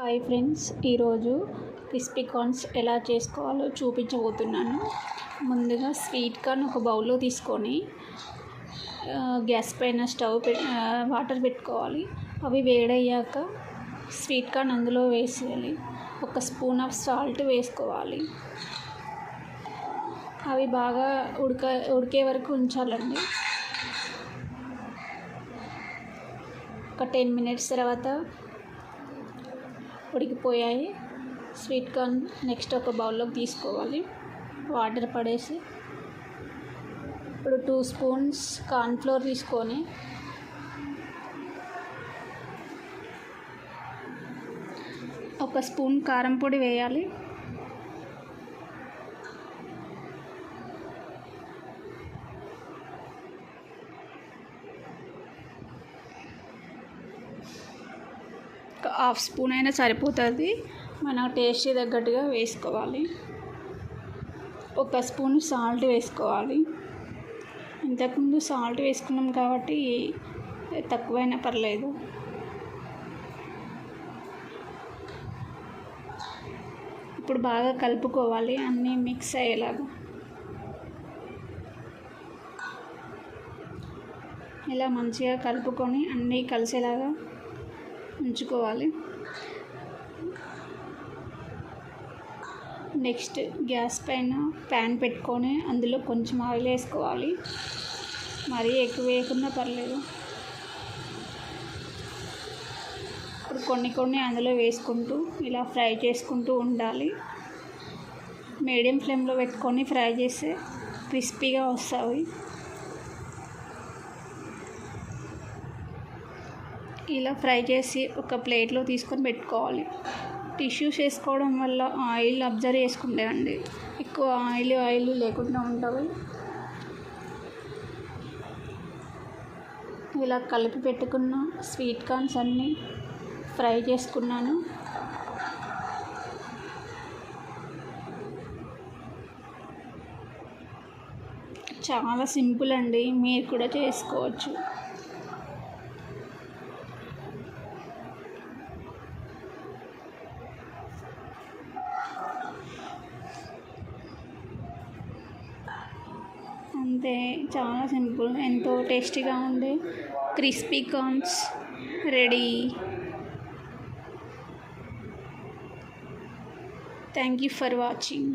Hi friends, ఈరోజు crispy corns ఎలా చేసుకోవాలో చూపించబోతున్నాను. ముందుగా స్వీట్ కార్న్ ఒక బౌల్లో తీసుకొని గ్యాస్ పైన వాటర్ పెట్టుకోవాలి. అవి వేడయ్యాక స్వీట్ కార్న్ అందులో వేసేయాలి. ఒక స్పూన్ ఆఫ్ సాల్ట్ వేసుకోవాలి. అవి బాగా ఉడికే వరకు ఉంచాలండి. ఒక 10 మినిట్స్ తర్వాత ఉడికిపోయాయి స్వీట్ కార్న్. నెక్స్ట్ ఒక బౌల్లోకి తీసుకోవాలి, వాటర్ పడేసి. ఇప్పుడు 2 స్పూన్స్ కార్న్ఫ్లోర్ తీసుకొని ఒక స్పూన్ కారం పొడి వేయాలి. హాఫ్ స్పూన్ అయినా సరిపోతుంది, మన టేస్ట్ తగ్గట్టుగా వేసుకోవాలి. ఒక స్పూన్ సాల్ట్ వేసుకోవాలి. ఇంతకుముందు సాల్ట్ వేసుకున్నాం కాబట్టి తక్కువైనా పర్లేదు. ఇప్పుడు బాగా కలుపుకోవాలి, అన్నీ మిక్స్ అయ్యేలాగా. ఇలా మంచిగా కలుపుకొని అన్నీ కలిసేలాగా ఉంచుకోవాలి. నెక్స్ట్ గ్యాస్ పైన ప్యాన్ పెట్టుకొని అందులో కొంచెం ఆయిల్ వేసుకోవాలి. మరీ ఎక్కువ వేయకుండా పర్లేదు. ఇప్పుడు కొన్ని అందులో వేసుకుంటూ ఇలా ఫ్రై చేసుకుంటూ ఉండాలి. మీడియం ఫ్లేమ్లో పెట్టుకొని ఫ్రై చేస్తే క్రిస్పీగా వస్తాయి. ఇలా ఫ్రై చేసి ఒక ప్లేట్లో తీసుకొని పెట్టుకోవాలి. టిష్యూస్ వేసుకోవడం వల్ల ఆయిల్ అబ్జర్వ్ చేసుకుంటాయండి, ఎక్కువ ఆయిల్ లేకుండా ఉంటుంది. ఇలా కలిపి పెట్టుకున్న స్వీట్ కార్న్స్ అన్నీ ఫ్రై చేసుకున్నాను. చాలా సింపుల్ అండి, మీరు కూడా చేసుకోవచ్చు. అంతే, చాలా సింపుల్, ఎంతో టేస్టీగా ఉండే crispy corns ready. Thank you for watching.